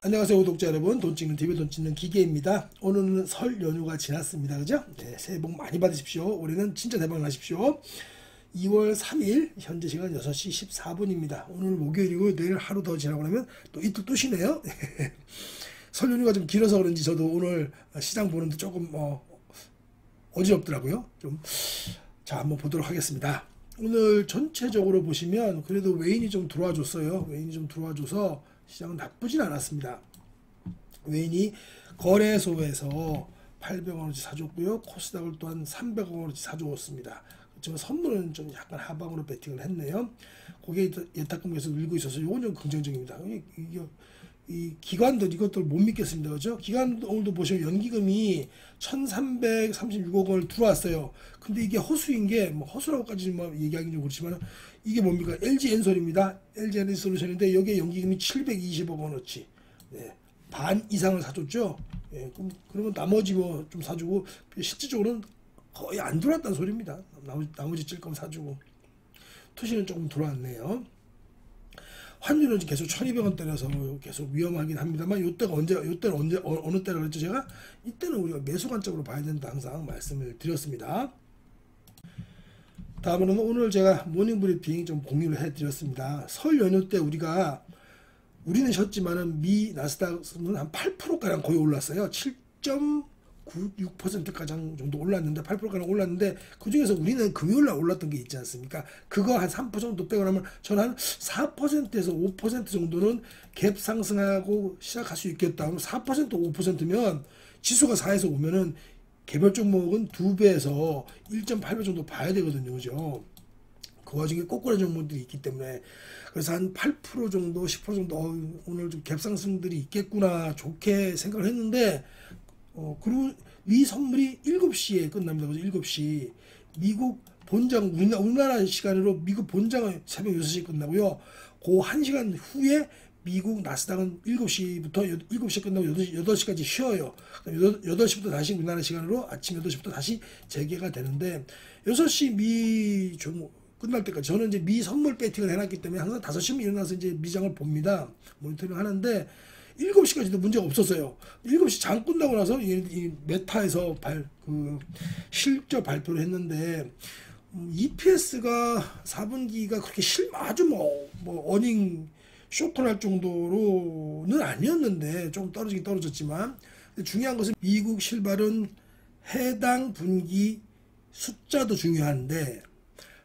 안녕하세요 구독자 여러분, 돈 찍는 TV 돈 찍는 기계입니다. 오늘은 설 연휴가 지났습니다. 그죠? 네, 새해 복 많이 받으십시오. 올해는 진짜 대박 나십시오. 2월 3일 현재 시간 6시 14분입니다. 오늘 목요일이고 내일 하루 더 지나고 나면 또 이틀 또 쉬네요. 설 연휴가 좀 길어서 그런지 저도 오늘 시장 보는데 조금 어지럽더라고요. 자, 한번 보도록 하겠습니다. 오늘 전체적으로 보시면 그래도 외인이 좀 들어와 줬어요. 외인이 좀 들어와 줘서 시장은 나쁘진 않았습니다. 외인이 거래소에서 800원어치 사줬고요. 코스닥을 또한 300원어치 사줬습니다. 그렇지만 선물은 좀 약간 하방으로 배팅을 했네요. 고객 예탁금 계속 밀고 있어서 이건 좀 긍정적입니다. 이 기관들 이것들 못 믿겠습니다. 그죠? 기관 오늘도 보시면 연기금이 1336억 원을 들어왔어요. 근데 이게 허수인 게 뭐 허수라고까지 얘기하기는 좀 그렇지만 이게 뭡니까? LG엔솔입니다. LG에너지솔루션인데 여기에 연기금이 720억 원어치. 네, 반 이상을 사줬죠. 예, 그러면 나머지 뭐 좀 사주고 실질적으로는 거의 안 들어왔다는 소리입니다. 나머지 찔끔 사주고 투시는 조금 들어왔네요. 환율은 계속 1200원대라서 계속 위험하긴 합니다만 요때는 어느 때라 그랬죠? 제가 이때는 우리가 매수 관점으로 봐야 된다 항상 말씀을 드렸습니다. 다음으로는 오늘 제가 모닝브리핑 좀 공유를 해드렸습니다. 설 연휴 때 우리는 쉬었지만은 미 나스닥은 한 8%가량 거의 올랐어요. 7.96% 가량 정도 올랐는데 8%가량 올랐는데 그 중에서 우리는 금요일날 올랐던 게 있지 않습니까? 그거 한 3% 정도 빼고 나면 저는 한 4%에서 5% 정도는 갭 상승하고 시작할 수 있겠다. 그럼 4% 5%면 지수가 4에서 오면은 개별 종목은 2배에서 1.8배 정도 봐야 되거든요. 그죠? 그 와중에 꼬꾸라진 종목들이 있기 때문에 그래서 한 8% 정도 10% 정도 오늘 좀 갭상승들이 있겠구나 좋게 생각을 했는데 그리고 미 선물이 7시에 끝납니다. 그죠? 7시 미국 본장 우리나라 시간으로 미국 본장은 새벽 6시에 끝나고요. 그 1시간 후에 미국 나스닥은 7시에 끝나고 8시까지 쉬어요. 8시부터 다시 우리나라 시간으로 아침 8시부터 다시 재개가 되는데 6시 미 끝날 때까지 저는 이제 미 선물 배팅을 해놨기 때문에 항상 5시면 일어나서 이제 미장을 봅니다. 모니터링 하는데 7시까지도 문제가 없었어요. 7시 장 끝나고 나서 이 메타에서 실적 발표를 했는데 EPS가 4분기가 그렇게 아주 어닝 쇼크날 정도로는 아니었는데 좀 떨어지긴 떨어졌지만 중요한 것은 미국 실발은 해당 분기 숫자도 중요한데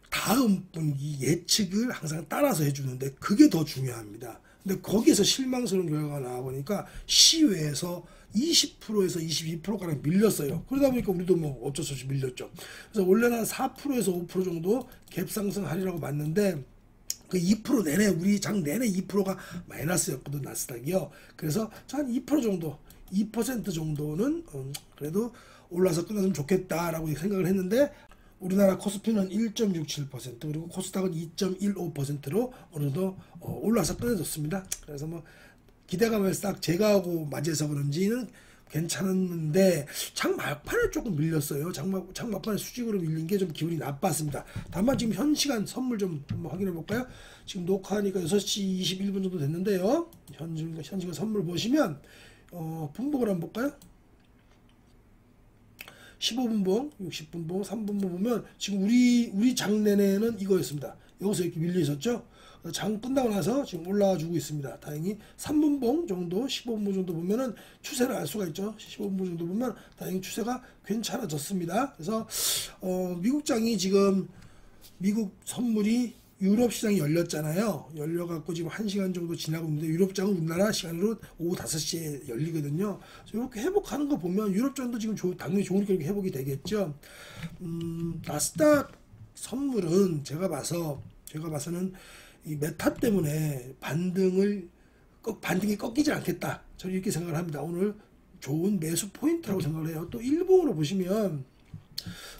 다음 분기 예측을 항상 따라서 해주는데 그게 더 중요합니다. 근데 거기에서 실망스러운 결과가 나와보니까 시외에서 20%에서 22%가량 밀렸어요. 그러다 보니까 우리도 뭐 어쩔 수 없이 밀렸죠. 그래서 원래는 4%에서 5% 정도 갭 상승하리라고 봤는데 그 2% 내내 우리 장 내내 2%가 마이너스였거든 나스닥이요. 그래서 한 2% 정도 2% 정도는 그래도 올라서 끝났으면 좋겠다라고 생각을 했는데 우리나라 코스피는 1.67% 그리고 코스닥은 2.15%로 어느 정도 올라서 끝내줬습니다. 그래서 뭐 기대감을 싹 제거하고 맞이해서 그런지는 괜찮았는데 장 막판에 조금 밀렸어요. 장 막판에 수직으로 밀린 게 좀 기분이 나빴습니다. 다만 지금 현 시간 선물 좀 한번 확인해 볼까요? 지금 녹화하니까 6시 21분 정도 됐는데요. 현 시간 선물 보시면 분봉을 한번 볼까요? 15분봉, 60분봉, 3분봉 보면 지금 우리 장 내내는 이거였습니다. 여기서 이렇게 밀려 있었죠. 장 끝나고 나서 지금 올라와 주고 있습니다. 다행히 3분봉 정도, 15분봉 정도 보면은 추세를 알 수가 있죠. 15분봉 정도 보면 다행히 추세가 괜찮아졌습니다. 그래서 미국장이 지금 미국 선물이 유럽 시장이 열렸잖아요. 열려갖고 지금 1시간 정도 지나고 있는데 유럽장은 우리나라 시간으로 오후 5시에 열리거든요. 이렇게 회복하는 거 보면 유럽장도 지금 당연히 좋으니까 이렇게 회복이 되겠죠. 나스닥 선물은 제가 봐서는 이 메타 때문에 반등이 꺾이지 않겠다. 저는 이렇게 생각을 합니다. 오늘 좋은 매수 포인트라고 생각을 해요. 또 일봉으로 보시면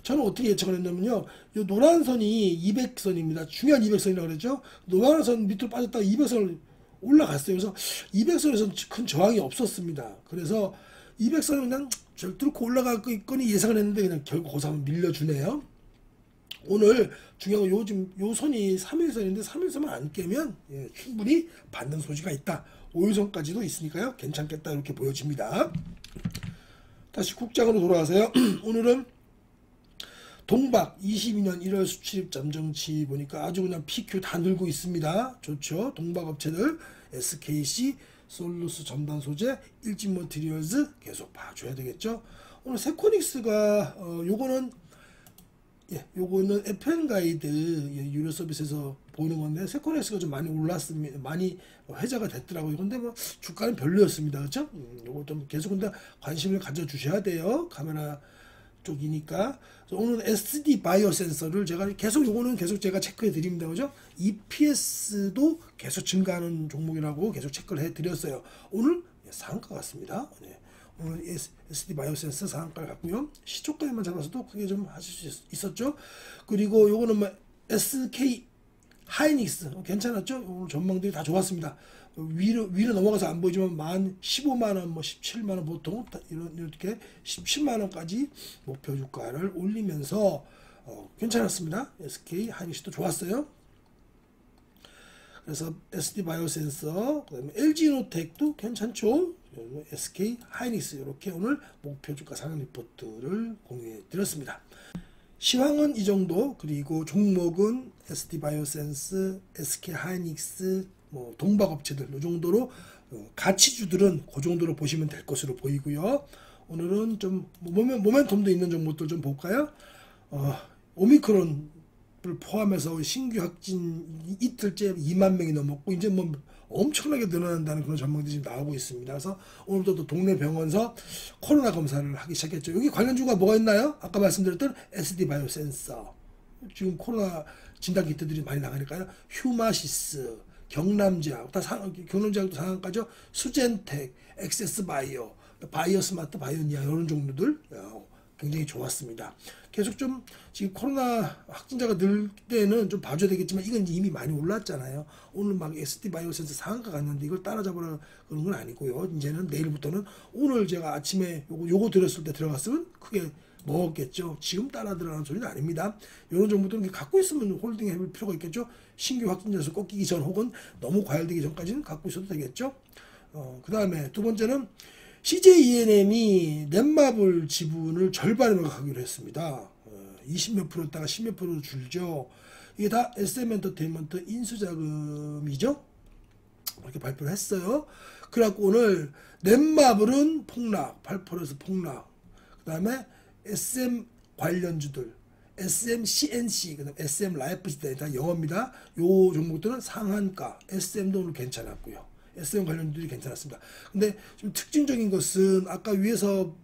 저는 어떻게 예측을 했냐면요. 이 노란 선이 200선입니다. 중요한 200선이라고 그랬죠. 노란 선 밑으로 빠졌다가 200선을 올라갔어요. 그래서 200선에서는 큰 저항이 없었습니다. 그래서 200선은 그냥 뚫고 올라갈 거니 예상을 했는데 그냥 결국 거기서 한번 밀려주네요. 오늘 중요한 건 요즘 요 선이 3일선인데 3일선만 안 깨면 충분히 반등 소지가 있다. 5일선까지도 있으니까요. 괜찮겠다 이렇게 보여집니다. 다시 국장으로 돌아가세요. 오늘은 동박 22년 1월 수출입 잠정치 보니까 아주 그냥 PQ 다 늘고 있습니다. 좋죠. 동박 업체들 SKC, 솔루스 첨단 소재, 일진 머티리얼즈 계속 봐줘야 되겠죠. 오늘 세코닉스가 요거는 FN 가이드 유료 서비스에서 보는 건데 세코닉스가 좀 많이 올랐습니다. 많이 회자가 됐더라고요. 근데 뭐 주가는 별로였습니다. 그렇죠? 요거 좀 계속 근데 관심을 가져 주셔야 돼요. 카메라 쪽이니까. 오늘 SD 바이오 센서를 제가 계속 요거는 계속 제가 체크해 드립니다. 그죠? EPS도 계속 증가하는 종목이라고 계속 체크를 해 드렸어요. 오늘 상한가 같습니다. 네. 오늘 SD 바이오 센서 상한가를 갖고요. 시초가에만 잡아서도 크게 좀 하실 수 있었죠. 그리고 요거는 뭐 SK 하이닉스 괜찮았죠? 오늘 전망들이 다 좋았습니다. 위로 넘어가서 안 보이지만 만 15만원, 뭐 17만원 보통 이렇게 17만원까지 목표 주가를 올리면서 괜찮았습니다. SK 하이닉스도 좋았어요. 그래서 SD 바이오 센서, 그다음에 LG 이노텍도 괜찮죠. SK 하이닉스 이렇게 오늘 목표 주가 상향 리포트를 공유해 드렸습니다. 시황은 이 정도. 그리고 종목은 SD 바이오 센스, SK 하이닉스, 뭐 동박 업체들 이 정도로 가치주들은 그 정도로 보시면 될 것으로 보이고요. 오늘은 좀 모멘텀도 있는 종목들 좀 볼까요? 오미크론을 포함해서 신규 확진 이틀째 2만 명이 넘었고 이제 뭐 엄청나게 늘어난다는 그런 전망들이 지금 나오고 있습니다. 그래서 오늘부터 또 동네 병원에서 코로나 검사를 하기 시작했죠. 여기 관련주가 뭐가 있나요? 아까 말씀드렸던 SD 바이오 센서, 지금 코로나 진단 키트들이 많이 나가니까요. 휴마시스, 경남제약, 경남제약도 상한가죠. 수젠텍, 엑세스바이오, 바이오스마트, 바이오니아 이런 종류들 굉장히 좋았습니다. 계속 좀 지금 코로나 확진자가 늘 때는 좀 봐줘야 되겠지만 이건 이미 많이 올랐잖아요. 오늘 막 SD 바이오센스 상한가 갔는데 이걸 따라잡으라 그런 건 아니고요. 이제는 내일부터는 오늘 제가 아침에 요거 들었을 때 들어갔으면 크게 먹었겠죠. 지금 따라 들어가는 소리는 아닙니다. 이런 정보들은 갖고 있으면 홀딩 해볼 필요가 있겠죠. 신규 확진자수 꺾이기 전 혹은 너무 과열되기 전까지는 갖고 있어도 되겠죠. 그 다음에 두 번째는 CJ ENM이 넷마블 지분을 절반에 매각하기로 했습니다. 20몇 %였다가 10몇 % 줄죠. 이게 다 SM엔터테인먼트 인수자금이죠. 이렇게 발표를 했어요. 그래갖고 오늘 넷마블은 폭락, 8%에서 폭락. 그 다음에 SM 관련주들, SM CNC, 그 다음에 SM 라이프스타일 다 영어입니다. 요 종목들은 상한가, SM도 오늘 괜찮았고요. SM 관련주들이 괜찮았습니다. 근데 좀 특징적인 것은 아까 위에서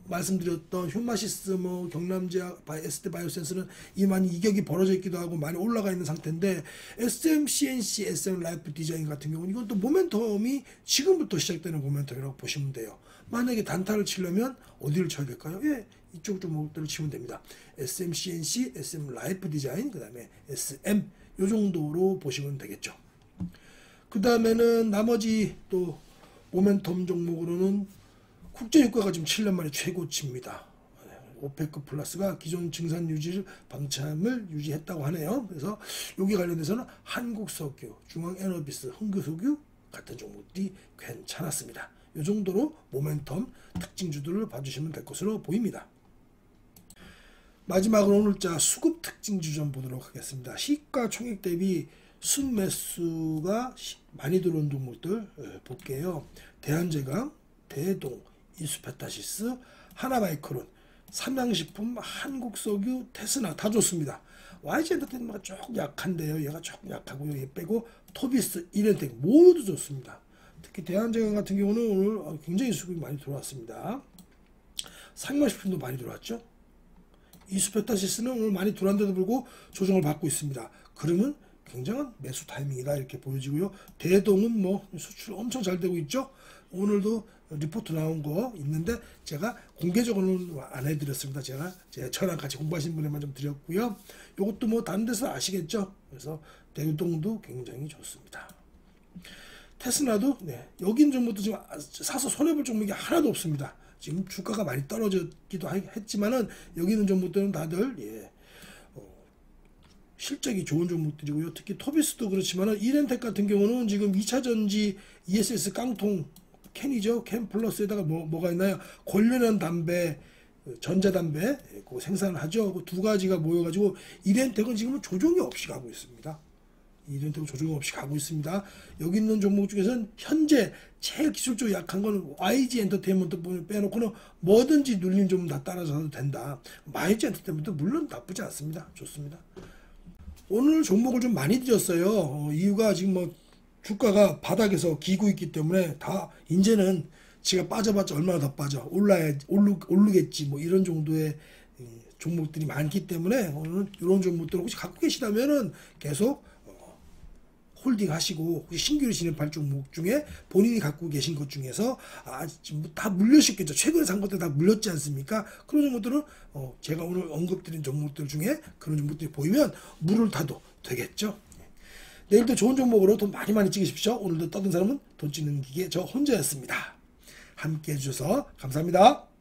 말씀드렸던 휴마시스, 뭐 경남제약, SD 바이오센스는 이 많이 이격이 벌어져 있기도 하고 많이 올라가 있는 상태인데 SM CNC, SM 라이프 디자인 같은 경우는 이건 또 모멘텀이 지금부터 시작되는 모멘텀이라고 보시면 돼요. 만약에 단타를 치려면 어디를 쳐야 될까요? 예, 이쪽 종목들을 치면 됩니다. SM CNC, SM 라이프 디자인, 그 다음에 SM 요 정도로 보시면 되겠죠. 그 다음에는 나머지 또 모멘텀 종목으로는 국제유가가 지금 7년 만에 최고치입니다. 오페크 플러스가 기존 증산 유지를 방침을 유지했다고 하네요. 그래서 여기 관련돼서는 한국석유, 중앙에너비스, 흥규석유 같은 종목들이 괜찮았습니다. 이 정도로 모멘텀 특징주들을 봐주시면 될 것으로 보입니다. 마지막으로 오늘자 수급 특징주 좀 보도록 하겠습니다. 시가 총액 대비 순매수가 많이 들어온 종목들 볼게요. 대한제강, 대동, 이수페타시스, 하나마이크론, 삼양식품, 한국석유, 테스나 다 좋습니다. YG엔터테인먼트가 조금 약한데요. 얘가 조금 약하고요. 얘 빼고 토비스, 이렌텍 모두 좋습니다. 특히 대한제강 같은 경우는 오늘 굉장히 수급이 많이 들어왔습니다. 삼양식품도 많이 들어왔죠. 이수페타시스는 오늘 많이 들어왔는데도 불구하고 조정을 받고 있습니다. 그러면 굉장한 매수 타이밍이다 이렇게 보여지고요. 대동은 뭐 수출 엄청 잘 되고 있죠. 오늘도 리포트 나온 거 있는데 제가 공개적으로는 안 해드렸습니다. 저랑 같이 공부하신 분에만 좀 드렸고요. 이것도 뭐 다른 데서 아시겠죠. 그래서 대동도 굉장히 좋습니다. 테스나도 여기 있는 종목도 지금 사서 손해볼 종목이 하나도 없습니다. 지금 주가가 많이 떨어졌기도 했지만은 여기 있는 종목들은 다들 실적이 좋은 종목들이고요. 특히 토비스도 그렇지만 이렌텍 같은 경우는 지금 2차전지 ESS 깡통 캔이죠. 캔 플러스에다가 뭐가 있나요? 관련한 담배, 전자담배 그 생산을 하죠. 그 두 가지가 모여가지고 이렌텍은 지금은 조정이 없이 가고 있습니다. 이렌텍은 조정이 없이 가고 있습니다. 여기 있는 종목 중에서는 현재 제일 기술적으로 약한 건 YG 엔터테인먼트 빼놓고는 뭐든지 눌림 좀 다 따라서도 된다. YG 엔터테인먼트 물론 나쁘지 않습니다. 좋습니다. 오늘 종목을 좀 많이 드렸어요. 이유가 지금 뭐 주가가 바닥에서 기고 있기 때문에 다 이제는 지가 빠져봤자 얼마나 더 빠져 오르겠지 뭐 이런 정도의 종목들이 많기 때문에 오늘 이런 종목들 혹시 갖고 계시다면은 계속 홀딩 하시고 신규로 진입할 종목 중에 본인이 갖고 계신 것 중에서 지금 다 물려셨겠죠. 최근에 산 것들 다 물렸지 않습니까? 그런 종목들은 제가 오늘 언급드린 종목들 중에 그런 종목들이 보이면 물을 타도 되겠죠. 내일도 좋은 종목으로 돈 많이 찍으십시오. 오늘도 떠든 사람은 돈 찍는 기계 저 혼자였습니다. 함께 해주셔서 감사합니다.